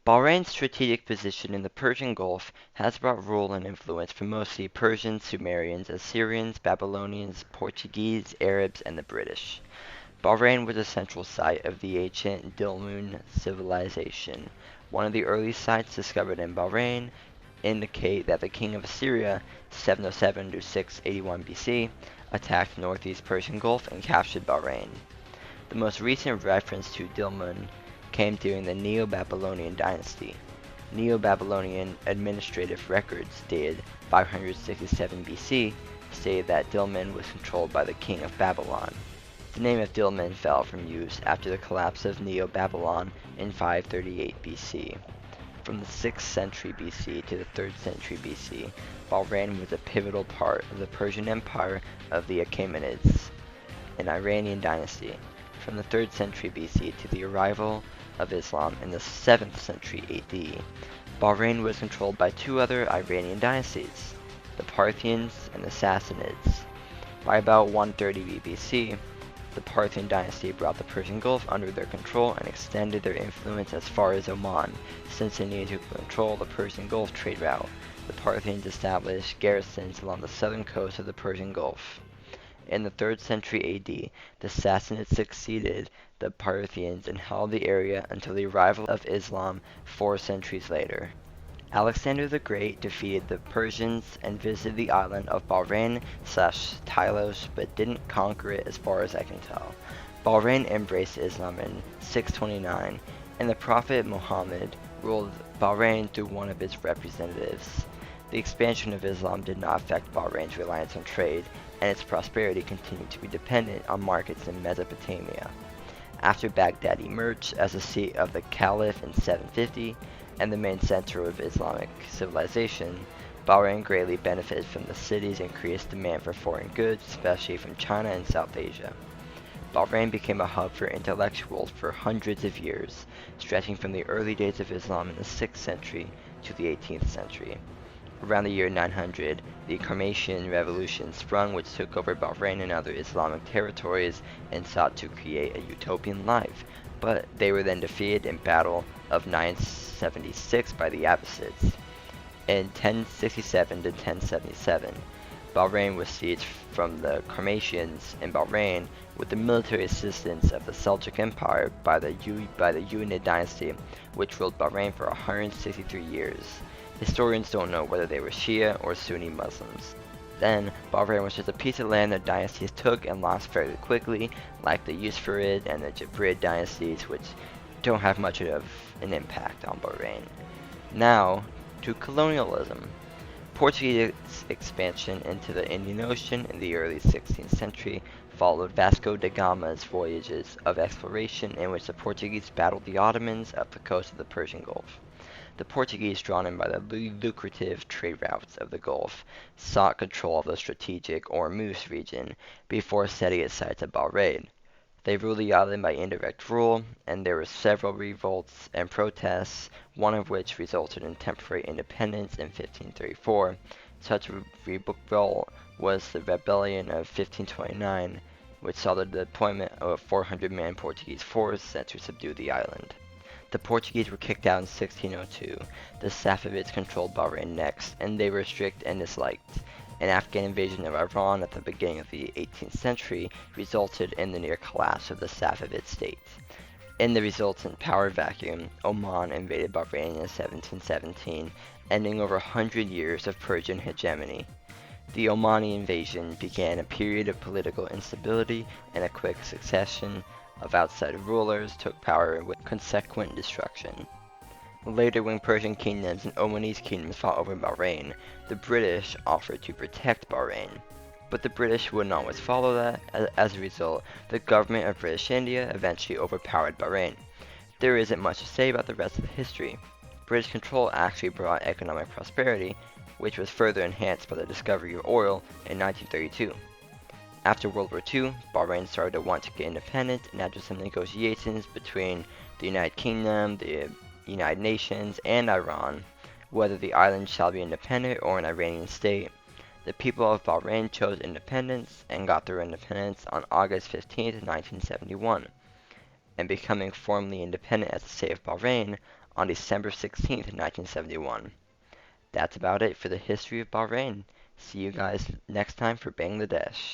Bahrain's strategic position in the Persian Gulf has brought rule and influence from mostly Persians, Sumerians, Assyrians, Babylonians, Portuguese, Arabs, and the British. Bahrain was a central site of the ancient Dilmun civilization. One of the early sites discovered in Bahrain indicate that the king of Assyria, 707 to 681 BC, attacked northeast Persian Gulf and captured Bahrain. The most recent reference to Dilmun came during the Neo-Babylonian dynasty. Neo-Babylonian administrative records dated 567 BC stated that Dilmun was controlled by the king of Babylon. The name of Dilmun fell from use after the collapse of Neo-Babylon in 538 BC. From the 6th century BC to the 3rd century BC, Bahrain was a pivotal part of the Persian Empire of the Achaemenids, an Iranian dynasty. From the 3rd century BC to the arrival of Islam in the 7th century AD, Bahrain was controlled by two other Iranian dynasties, the Parthians and the Sassanids. By about 130 BC, the Parthian dynasty brought the Persian Gulf under their control and extended their influence as far as Oman, since they needed to control the Persian Gulf trade route. The Parthians established garrisons along the southern coast of the Persian Gulf. In the 3rd century AD, the Sassanids succeeded the Parthians and held the area until the arrival of Islam 4 centuries later. Alexander the Great defeated the Persians and visited the island of Bahrain/Tylos, but didn't conquer it as far as I can tell. Bahrain embraced Islam in 629, and the Prophet Muhammad ruled Bahrain through one of its representatives. The expansion of Islam did not affect Bahrain's reliance on trade, and its prosperity continued to be dependent on markets in Mesopotamia. After Baghdad emerged as the seat of the Caliph in 750, and the main center of Islamic civilization, Bahrain greatly benefited from the city's increased demand for foreign goods, especially from China and South Asia. Bahrain became a hub for intellectuals for hundreds of years, stretching from the early days of Islam in the 6th century to the 18th century. Around the year 900, the Carmatian Revolution sprung, which took over Bahrain and other Islamic territories and sought to create a utopian life, but they were then defeated in Battle of 976 by the Abbasids. In 1067 to 1077, Bahrain was sieged from the Carmatians in Bahrain with the military assistance of the Seljuk Empire by the Umayyad dynasty, which ruled Bahrain for 163 years. Historians don't know whether they were Shia or Sunni Muslims. Then, Bahrain was just a piece of land the dynasties took and lost fairly quickly, like the Yusufid and the Jabrid dynasties, which don't have much of an impact on Bahrain. Now, to colonialism. Portuguese expansion into the Indian Ocean in the early 16th century followed Vasco da Gama's voyages of exploration in which the Portuguese battled the Ottomans up the coast of the Persian Gulf. The Portuguese, drawn in by the lucrative trade routes of the Gulf, sought control of the strategic Ormuz region before setting its sights at Bahrain. They ruled the island by indirect rule, and there were several revolts and protests, one of which resulted in temporary independence in 1534. Such a revolt was the Rebellion of 1529, which saw the deployment of a 400-man Portuguese force sent to subdue the island. The Portuguese were kicked out in 1602. The Safavids controlled Bahrain next, and they were strict and disliked. An Afghan invasion of Iran at the beginning of the 18th century resulted in the near collapse of the Safavid state. In the resultant power vacuum, Oman invaded Bahrain in 1717, ending over 100 years of Persian hegemony. The Omani invasion began a period of political instability, and a quick succession of outside rulers took power with consequent destruction. Later, when Persian kingdoms and Omanese kingdoms fought over Bahrain, the British offered to protect Bahrain. But the British wouldn't always follow that. As a result, the government of British India eventually overpowered Bahrain. There isn't much to say about the rest of the history. British control actually brought economic prosperity, which was further enhanced by the discovery of oil in 1932. After World War II, Bahrain started to want to get independent, and after some negotiations between the United Kingdom, the United Nations, and Iran, whether the island shall be independent or an Iranian state, the people of Bahrain chose independence and got their independence on August 15, 1971. And becoming formally independent as the state of Bahrain, on December 16th, 1971. That's about it for the history of Bahrain. See you guys next time for Bangladesh.